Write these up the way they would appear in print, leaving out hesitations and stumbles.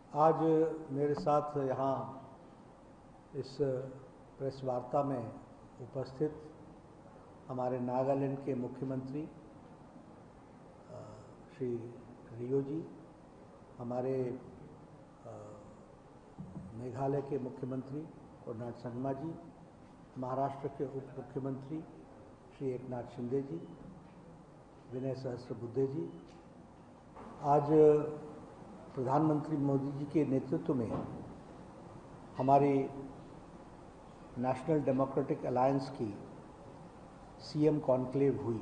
आज मेरे साथ यहाँ इस प्रेस वार्ता में उपस्थित हमारे नागालैंड के मुख्यमंत्री श्री रियो जी, हमारे मेघालय के मुख्यमंत्री कोनराड संगमा जी, महाराष्ट्र के उप मुख्यमंत्री श्री एकनाथ शिंदे जी, विनय सहस्त्रबुद्धे जी। आज प्रधानमंत्री मोदी जी के नेतृत्व में हमारी नेशनल डेमोक्रेटिक अलायंस की सीएम कॉन्क्लेव हुई।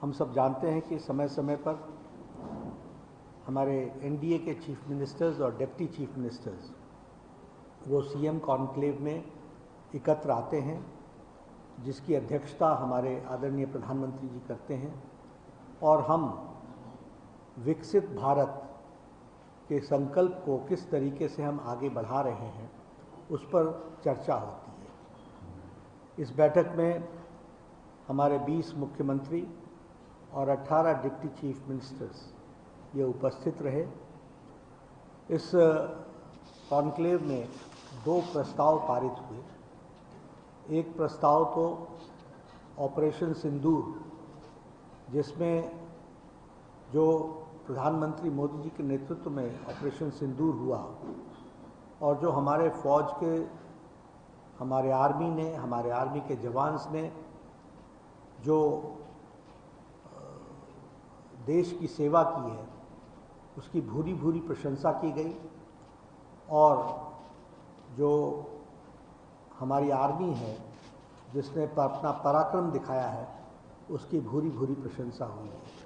हम सब जानते हैं कि समय समय पर हमारे एनडीए के चीफ मिनिस्टर्स और डिप्टी चीफ मिनिस्टर्स वो सीएम कॉन्क्लेव में एकत्र आते हैं, जिसकी अध्यक्षता हमारे आदरणीय प्रधानमंत्री जी करते हैं, और हम विकसित भारत के संकल्प को किस तरीके से हम आगे बढ़ा रहे हैं उस पर चर्चा होती है। इस बैठक में हमारे 20 मुख्यमंत्री और 18 डिप्टी चीफ मिनिस्टर्स ये उपस्थित रहे। इस कॉन्क्लेव में 2 प्रस्ताव पारित हुए। एक प्रस्ताव तो ऑपरेशन सिंदूर, जिसमें जो प्रधानमंत्री मोदी जी के नेतृत्व में ऑपरेशन सिंदूर हुआ और जो हमारे फौज के हमारे आर्मी के जवान्स ने जो देश की सेवा की है उसकी भूरी भूरी प्रशंसा की गई, और जो हमारी आर्मी है जिसने अपना पराक्रम दिखाया है उसकी भूरी भूरी प्रशंसा हुई है।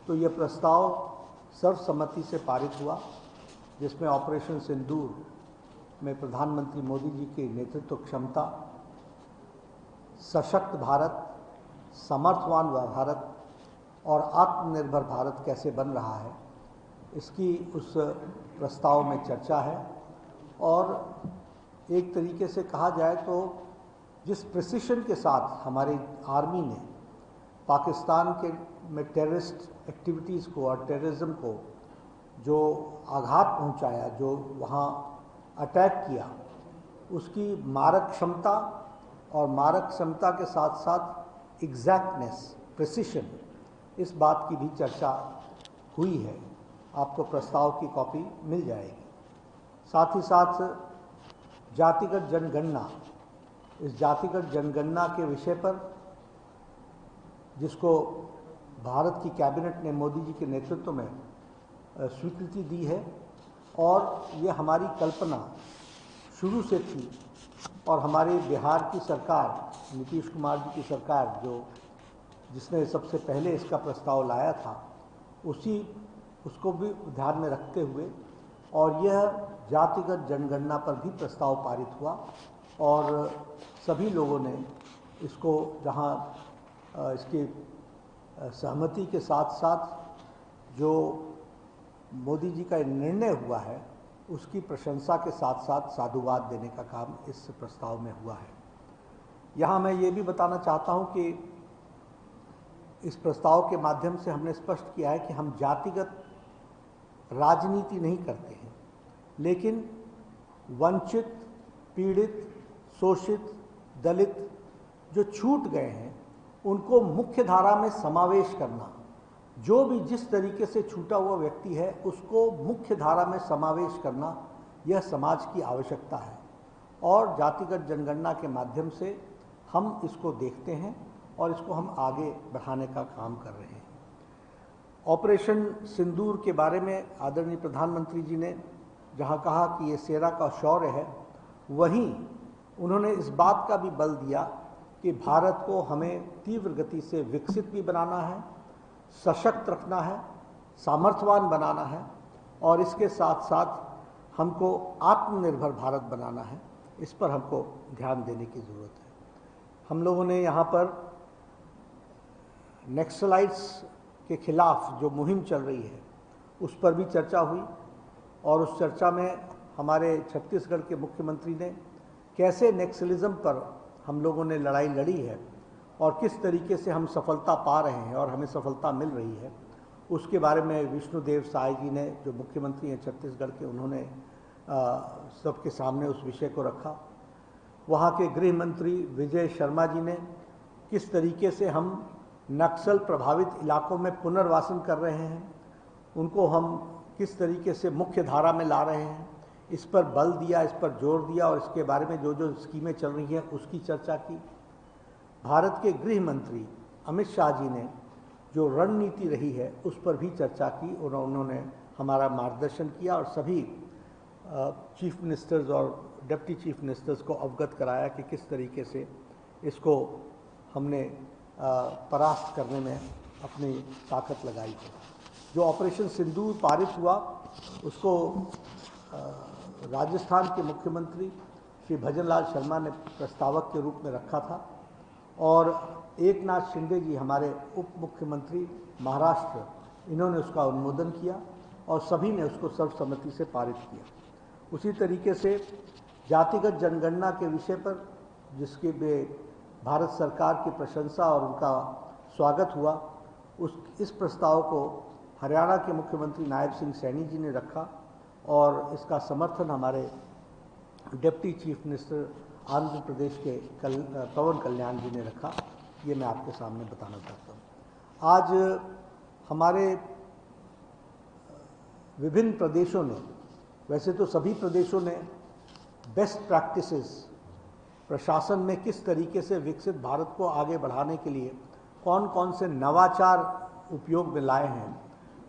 तो यह प्रस्ताव सर्वसम्मति से पारित हुआ, जिसमें ऑपरेशन सिंदूर में प्रधानमंत्री मोदी जी की नेतृत्व क्षमता, सशक्त भारत, समर्थवान भारत और आत्मनिर्भर भारत कैसे बन रहा है, इसकी उस प्रस्ताव में चर्चा है। और एक तरीके से कहा जाए तो जिस प्रिसिशन के साथ हमारी आर्मी ने पाकिस्तान के में टेररिस्ट एक्टिविटीज़ को और टेररिज्म को जो आघात पहुंचाया, जो वहाँ अटैक किया, उसकी मारक क्षमता और मारक क्षमता के साथ साथ एग्जैक्टनेस, प्रिसिशन, इस बात की भी चर्चा हुई है। आपको प्रस्ताव की कॉपी मिल जाएगी। साथ ही साथ जातिगत जनगणना, इस जातिगत जनगणना के विषय पर जिसको भारत की कैबिनेट ने मोदी जी के नेतृत्व में स्वीकृति दी है, और ये हमारी कल्पना शुरू से थी, और हमारे बिहार की सरकार, नीतीश कुमार जी की सरकार जिसने सबसे पहले इसका प्रस्ताव लाया था, उसको भी ध्यान में रखते हुए और यह जातिगत जनगणना पर भी प्रस्ताव पारित हुआ, और सभी लोगों ने इसको जहां इसकी सहमति के साथ साथ जो मोदी जी का निर्णय हुआ है उसकी प्रशंसा के साथ साथ साधुवाद देने का काम इस प्रस्ताव में हुआ है। यहाँ मैं ये भी बताना चाहता हूँ कि इस प्रस्ताव के माध्यम से हमने स्पष्ट किया है कि हम जातिगत राजनीति नहीं करते हैं, लेकिन वंचित, पीड़ित, शोषित, दलित जो छूट गए हैं उनको मुख्य धारा में समावेश करना, जो भी जिस तरीके से छूटा हुआ व्यक्ति है उसको मुख्य धारा में समावेश करना, यह समाज की आवश्यकता है। और जातिगत जनगणना के माध्यम से हम इसको देखते हैं और इसको हम आगे बढ़ाने का काम कर रहे हैं। ऑपरेशन सिंदूर के बारे में आदरणीय प्रधानमंत्री जी ने जहाँ कहा कि ये सेना का शौर्य है, वहीं उन्होंने इस बात का भी बल दिया कि भारत को हमें तीव्र गति से विकसित भी बनाना है, सशक्त रखना है, सामर्थ्यवान बनाना है, और इसके साथ साथ हमको आत्मनिर्भर भारत बनाना है। इस पर हमको ध्यान देने की ज़रूरत है। हम लोगों ने यहाँ पर नक्सलाइट्स के खिलाफ जो मुहिम चल रही है उस पर भी चर्चा हुई, और उस चर्चा में हमारे छत्तीसगढ़ के मुख्यमंत्री ने कैसे नक्सलिज्म पर हम लोगों ने लड़ाई लड़ी है और किस तरीके से हम सफलता पा रहे हैं और हमें सफलता मिल रही है, उसके बारे में विष्णुदेव साय जी ने, जो मुख्यमंत्री हैं छत्तीसगढ़ के, उन्होंने सबके सामने उस विषय को रखा। वहाँ के गृह मंत्री विजय शर्मा जी ने किस तरीके से हम नक्सल प्रभावित इलाकों में पुनर्वासन कर रहे हैं, उनको हम किस तरीके से मुख्य धारा में ला रहे हैं, इस पर बल दिया, इस पर जोर दिया और इसके बारे में जो जो स्कीमें चल रही हैं उसकी चर्चा की। भारत के गृह मंत्री अमित शाह जी ने जो रणनीति रही है उस पर भी चर्चा की और उन्होंने हमारा मार्गदर्शन किया और सभी चीफ मिनिस्टर्स और डिप्टी चीफ मिनिस्टर्स को अवगत कराया कि किस तरीके से इसको हमने परास्त करने में अपनी ताकत लगाई है। जो ऑपरेशन सिंदूर पारित हुआ उसको राजस्थान के मुख्यमंत्री श्री भजनलाल शर्मा ने प्रस्तावक के रूप में रखा था और एकनाथ शिंदे जी हमारे उप मुख्यमंत्री महाराष्ट्र, इन्होंने उसका अनुमोदन किया और सभी ने उसको सर्वसम्मति से पारित किया। उसी तरीके से जातिगत जनगणना के विषय पर जिसके भारत सरकार की प्रशंसा और उनका स्वागत हुआ, इस प्रस्ताव को हरियाणा के मुख्यमंत्री नायब सिंह सैनी जी ने रखा और इसका समर्थन हमारे deputy chief minister Andhra Pradesh के पवन कल्याण जी ने रखा। ये मैं आपके सामने बताना चाहता हूँ। आज हमारे विभिन्न प्रदेशों ने, वैसे तो सभी प्रदेशों ने बेस्ट प्रैक्टिसेस प्रशासन में किस तरीके से विकसित भारत को आगे बढ़ाने के लिए कौन कौन से नवाचार उपयोग में लाए हैं,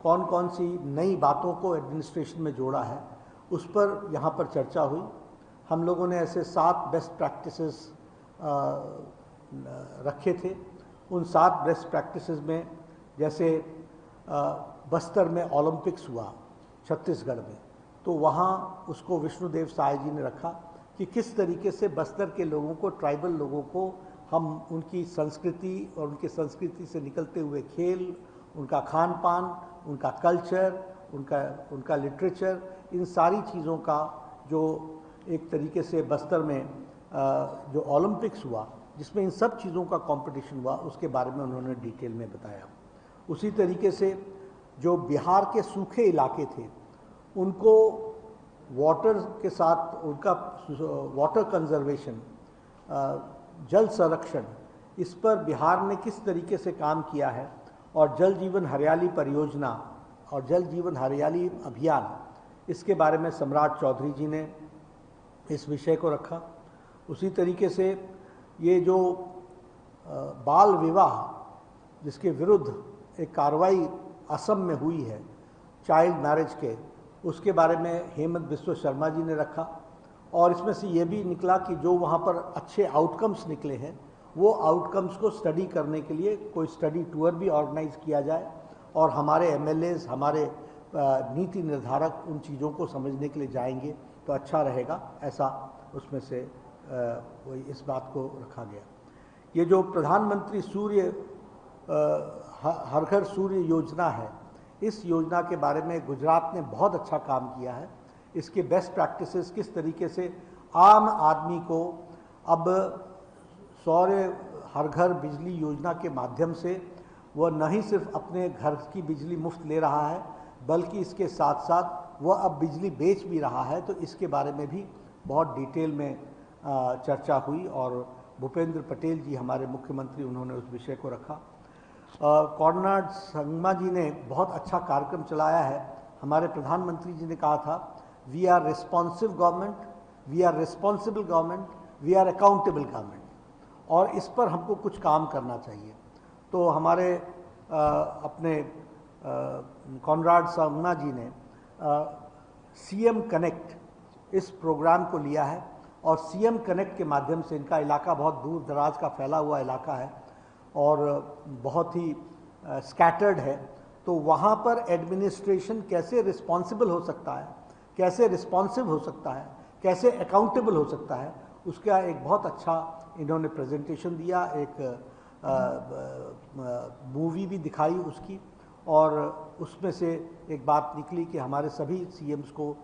कौन कौन सी नई बातों को एडमिनिस्ट्रेशन में जोड़ा है, उस पर यहाँ पर चर्चा हुई। हम लोगों ने ऐसे 7 बेस्ट प्रैक्टिसेस रखे थे। उन 7 बेस्ट प्रैक्टिसेस में जैसे बस्तर में ओलंपिक्स हुआ छत्तीसगढ़ में, तो वहाँ उसको विष्णुदेव साय जी ने रखा कि किस तरीके से बस्तर के लोगों को, ट्राइबल लोगों को हम उनकी संस्कृति और उनकी संस्कृति से निकलते हुए खेल, उनका खान पान, उनका कल्चर, उनका लिटरेचर, इन सारी चीज़ों का जो एक तरीके से बस्तर में जो ओलंपिक्स हुआ जिसमें इन सब चीज़ों का कंपटीशन हुआ, उसके बारे में उन्होंने डिटेल में बताया। उसी तरीके से जो बिहार के सूखे इलाके थे उनको वाटर के साथ, उनका वाटर कंजर्वेशन, जल संरक्षण, इस पर बिहार ने किस तरीके से काम किया है और जल जीवन हरियाली परियोजना और जल जीवन हरियाली अभियान, इसके बारे में सम्राट चौधरी जी ने इस विषय को रखा। उसी तरीके से ये जो बाल विवाह जिसके विरुद्ध एक कार्रवाई असम में हुई है चाइल्ड मैरिज के, उसके बारे में हेमंत बिस्वा शर्मा जी ने रखा और इसमें से ये भी निकला कि जो वहाँ पर अच्छे आउटकम्स निकले हैं वो आउटकम्स को स्टडी करने के लिए कोई स्टडी टूर भी ऑर्गेनाइज किया जाए और हमारे MLAs, हमारे नीति निर्धारक उन चीज़ों को समझने के लिए जाएंगे तो अच्छा रहेगा, ऐसा उसमें से इस बात को रखा गया। ये जो प्रधानमंत्री हर घर सूर्य योजना है, इस योजना के बारे में गुजरात ने बहुत अच्छा काम किया है। इसके बेस्ट प्रैक्टिसेस किस तरीके से आम आदमी को अब सौर हर घर बिजली योजना के माध्यम से वह न ही सिर्फ अपने घर की बिजली मुफ्त ले रहा है बल्कि इसके साथ साथ वह अब बिजली बेच भी रहा है, तो इसके बारे में भी बहुत डिटेल में चर्चा हुई और भूपेंद्र पटेल जी हमारे मुख्यमंत्री, उन्होंने उस विषय को रखा। कॉर्नाड संगमा जी ने बहुत अच्छा कार्यक्रम चलाया है। हमारे प्रधानमंत्री जी ने कहा था, we are responsive government, we are responsible government, we are accountable government, और इस पर हमको कुछ काम करना चाहिए। तो हमारे अपने कॉर्नाड संगमा जी ने CM कनेक्ट इस प्रोग्राम को लिया है और CM कनेक्ट के माध्यम से, इनका इलाका बहुत दूर दराज का फैला हुआ इलाका है और बहुत ही स्कैटर्ड है, तो वहाँ पर एडमिनिस्ट्रेशन कैसे रिस्पॉन्सिबल हो सकता है, कैसे रिस्पॉन्सिव हो सकता है, कैसे अकाउंटेबल हो सकता है, उसका एक बहुत अच्छा इन्होंने प्रेजेंटेशन दिया। एक मूवी भी दिखाई उसकी, और उसमें से एक बात निकली कि हमारे सभी CMs को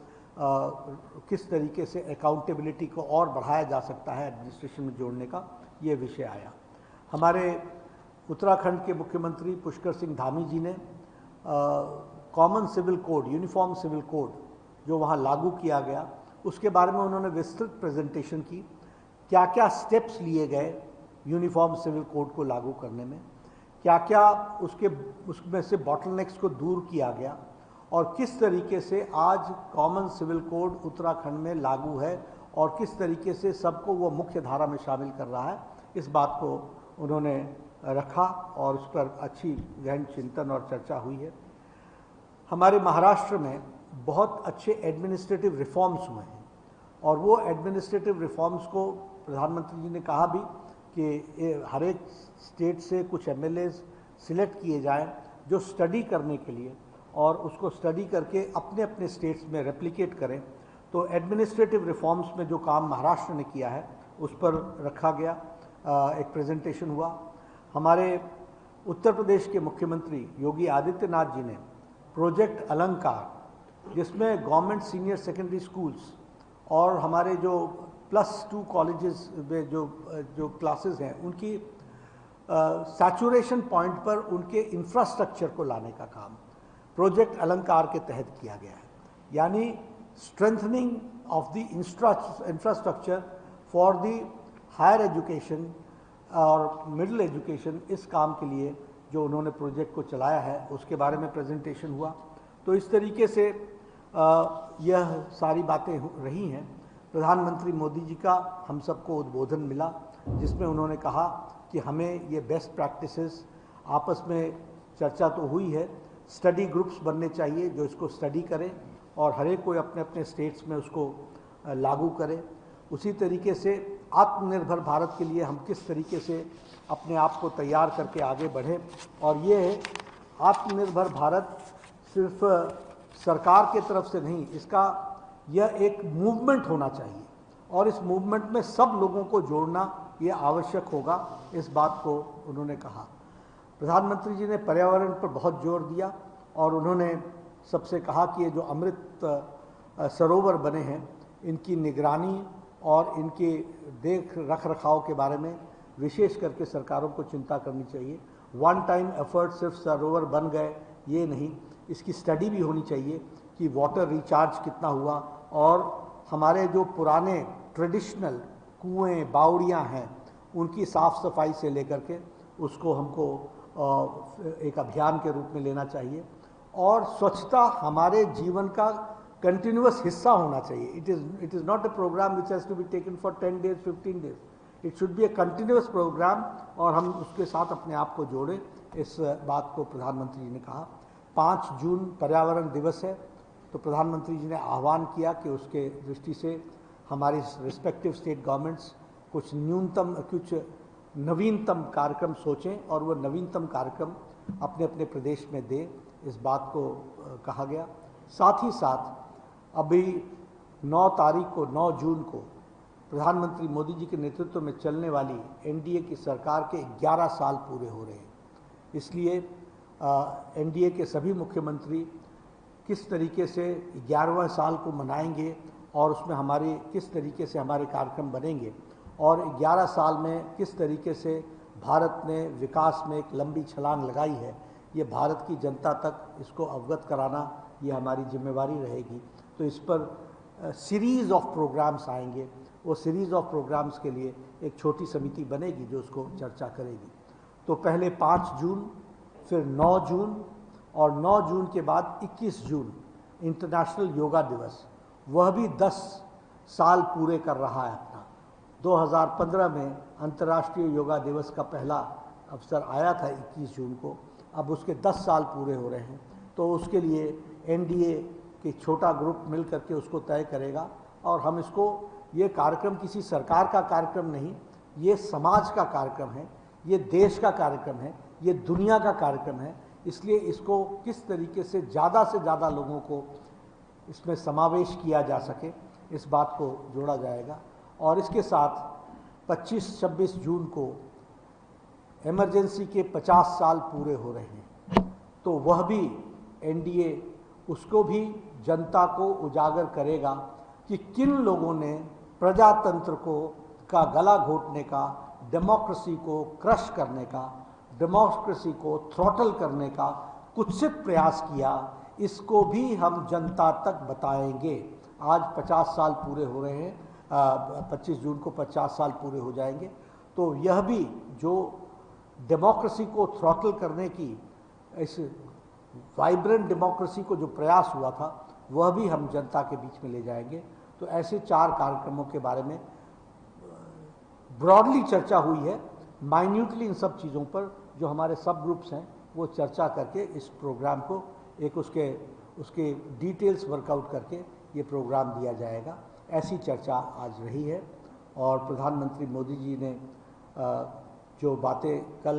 किस तरीके से अकाउंटेबिलिटी को और बढ़ाया जा सकता है, एडमिनिस्ट्रेशन में जोड़ने का ये विषय आया। हमारे उत्तराखंड के मुख्यमंत्री पुष्कर सिंह धामी जी ने common civil code, uniform civil code जो वहाँ लागू किया गया, उसके बारे में उन्होंने विस्तृत प्रेजेंटेशन की। क्या क्या स्टेप्स लिए गए यूनिफॉर्म सिविल कोड को लागू करने में, क्या क्या उसमें से बॉटलनेक्स को दूर किया गया, और किस तरीके से आज कॉमन सिविल कोड उत्तराखंड में लागू है और किस तरीके से सबको वो मुख्य धारा में शामिल कर रहा है, इस बात को उन्होंने रखा और उस पर अच्छी गहन चिंतन और चर्चा हुई है। हमारे महाराष्ट्र में बहुत अच्छे एडमिनिस्ट्रेटिव रिफॉर्म्स हुए हैं और वो एडमिनिस्ट्रेटिव रिफॉर्म्स को प्रधानमंत्री जी ने कहा भी कि हर एक स्टेट से कुछ एमएलएज सिलेक्ट किए जाएं जो स्टडी करने के लिए और उसको स्टडी करके अपने अपने स्टेट्स में रेप्लिकेट करें। तो एडमिनिस्ट्रेटिव रिफॉर्म्स में जो काम महाराष्ट्र ने किया है उस पर रखा गया, एक प्रेजेंटेशन हुआ। हमारे उत्तर प्रदेश के मुख्यमंत्री योगी आदित्यनाथ जी ने प्रोजेक्ट अलंकार, जिसमें गवर्नमेंट सीनियर सेकेंडरी स्कूल्स और हमारे जो +2 कॉलेजेस में जो क्लासेस हैं उनकी सैचुरेशन पॉइंट पर उनके इंफ्रास्ट्रक्चर को लाने का काम प्रोजेक्ट अलंकार के तहत किया गया है। यानी strengthening of the infrastructure for the higher education और मिडिल एजुकेशन, इस काम के लिए जो उन्होंने प्रोजेक्ट को चलाया है उसके बारे में प्रेजेंटेशन हुआ। तो इस तरीके से यह सारी बातें रही हैं। प्रधानमंत्री मोदी जी का हम सबको उद्बोधन मिला जिसमें उन्होंने कहा कि हमें ये बेस्ट प्रैक्टिसेस आपस में चर्चा तो हुई है, स्टडी ग्रुप्स बनने चाहिए जो इसको स्टडी करें और हर एक कोई अपने अपने स्टेट्स में उसको लागू करे। उसी तरीके से आत्मनिर्भर भारत के लिए हम किस तरीके से अपने आप को तैयार करके आगे बढ़ें, और ये आत्मनिर्भर भारत सिर्फ सरकार के तरफ से नहीं, इसका यह एक मूवमेंट होना चाहिए और इस मूवमेंट में सब लोगों को जोड़ना ये आवश्यक होगा, इस बात को उन्होंने कहा। प्रधानमंत्री जी ने पर्यावरण पर बहुत जोर दिया और उन्होंने सबसे कहा कि ये जो अमृत सरोवर बने हैं इनकी निगरानी और इनके रख रखाव के बारे में विशेष करके सरकारों को चिंता करनी चाहिए। वन टाइम एफर्ट सिर्फ सरोवर बन गए ये नहीं, इसकी स्टडी भी होनी चाहिए कि वाटर रिचार्ज कितना हुआ और हमारे जो पुराने ट्रेडिशनल कुएं बावड़ियाँ हैं उनकी साफ़ सफाई से लेकर के उसको हमको एक अभियान के रूप में लेना चाहिए। और स्वच्छता हमारे जीवन का कंटिन्यूअस हिस्सा होना चाहिए। It is not a program which has to be taken for 10 days 15 days, it should be a continuous program और हम उसके साथ अपने आप को जोड़ें, इस बात को प्रधानमंत्री जी ने कहा। 5 जून पर्यावरण दिवस है, तो प्रधानमंत्री जी ने आह्वान किया कि उसके दृष्टि से हमारी रिस्पेक्टिव स्टेट गवर्नमेंट्स कुछ नवीनतम कार्यक्रम सोचें और वो नवीनतम कार्यक्रम अपने अपने प्रदेश में दें, इस बात को कहा गया। साथ ही साथ अभी 9 जून को प्रधानमंत्री मोदी जी के नेतृत्व में चलने वाली एनडीए की सरकार के 11 साल पूरे हो रहे हैं। इसलिए एनडीए के सभी मुख्यमंत्री किस तरीके से 11वें साल को मनाएंगे और उसमें हमारे किस तरीके से हमारे कार्यक्रम बनेंगे और 11 साल में किस तरीके से भारत ने विकास में एक लंबी छलांग लगाई है, ये भारत की जनता तक इसको अवगत कराना ये हमारी जिम्मेवारी रहेगी। तो इस पर सीरीज़ ऑफ प्रोग्राम्स आएंगे, वो सीरीज़ ऑफ प्रोग्राम्स के लिए एक छोटी समिति बनेगी जो उसको चर्चा करेगी। तो पहले 5 जून, फिर 9 जून और 9 जून के बाद 21 जून इंटरनेशनल योगा दिवस, वह भी 10 साल पूरे कर रहा है अपना। 2015 में अंतर्राष्ट्रीय योगा दिवस का पहला अवसर आया था 21 जून को, अब उसके 10 साल पूरे हो रहे हैं। तो उसके लिए एनडीए के छोटा ग्रुप मिल करके उसको तय करेगा और हम इसको, ये कार्यक्रम किसी सरकार का कार्यक्रम नहीं, ये समाज का कार्यक्रम है, ये देश का कार्यक्रम है, ये दुनिया का कार्यक्रम है। इसलिए इसको किस तरीके से ज़्यादा लोगों को इसमें समावेश किया जा सके, इस बात को जोड़ा जाएगा। और इसके साथ 25-26 जून को इमरजेंसी के 50 साल पूरे हो रहे हैं, तो वह भी एनडीए उसको भी जनता को उजागर करेगा कि किन लोगों ने प्रजातंत्र का गला घोटने का, डेमोक्रेसी को क्रश करने का, डेमोक्रेसी को थ्रॉटल करने का कुत्सित प्रयास किया, इसको भी हम जनता तक बताएंगे। आज 50 साल पूरे हो रहे हैं, 25 जून को 50 साल पूरे हो जाएंगे। तो यह भी जो डेमोक्रेसी को थ्रॉटल करने की, इस वाइब्रेंट डेमोक्रेसी को जो प्रयास हुआ था, वह भी हम जनता के बीच में ले जाएंगे। तो ऐसे 4 कार्यक्रमों के बारे में ब्रॉडली चर्चा हुई है। माइन्यूटली इन सब चीज़ों पर जो हमारे सब ग्रुप्स हैं वो चर्चा करके इस प्रोग्राम को एक उसके डिटेल्स वर्कआउट करके ये प्रोग्राम दिया जाएगा। ऐसी चर्चा आज रही है। और प्रधानमंत्री मोदी जी ने जो बातें कल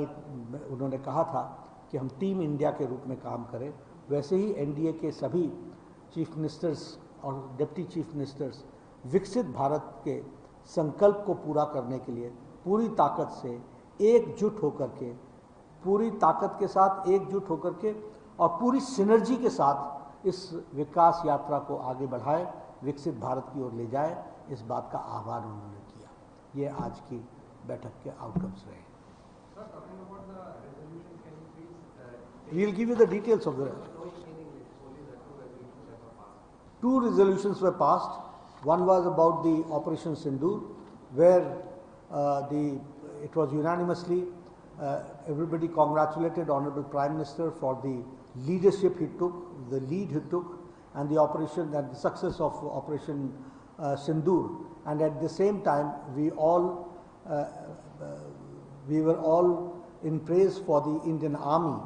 उन्होंने कहा था कि हम टीम इंडिया के रूप में काम करें, वैसे ही एनडीए के सभी चीफ मिनिस्टर्स और डिप्टी चीफ मिनिस्टर्स विकसित भारत के संकल्प को पूरा करने के लिए पूरी ताकत से एकजुट होकर के, पूरी ताकत के साथ एकजुट होकर के और पूरी सिनर्जी के साथ इस विकास यात्रा को आगे बढ़ाए, विकसित भारत की ओर ले जाए, इस बात का आह्वान उन्होंने किया। ये आज की बैठक के आउटकम्स रहे। We'll give you the details of the. 2 resolutions were passed. One was about the Operation Sindoor, where it was unanimously everybody congratulated Honorable Prime Minister for the leadership he took, the lead he took, and the operation and the success of Operation Sindoor. And at the same time, we were all in praise for the Indian Army,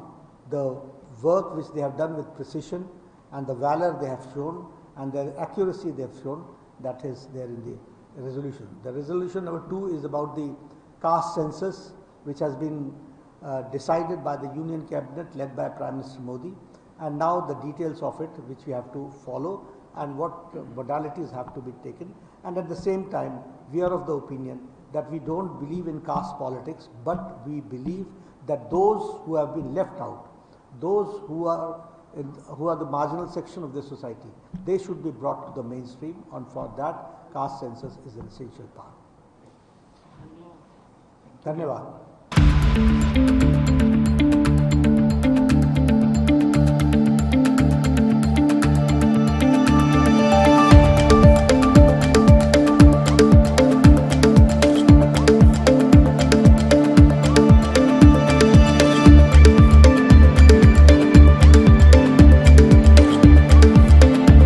the work which they have done with precision and the valor they have shown and the accuracy they have shown. That is there in the resolution. The resolution number 2 is about the caste census, which has been decided by the Union Cabinet led by Prime Minister Modi, and now the details of it which we have to follow and what modalities have to be taken. And at the same time, we are of the opinion that we don't believe in caste politics, but we believe that those who have been left out, those who are the marginal section of the society, they should be brought to the mainstream, and for that caste census is an essential part. धन्यवाद।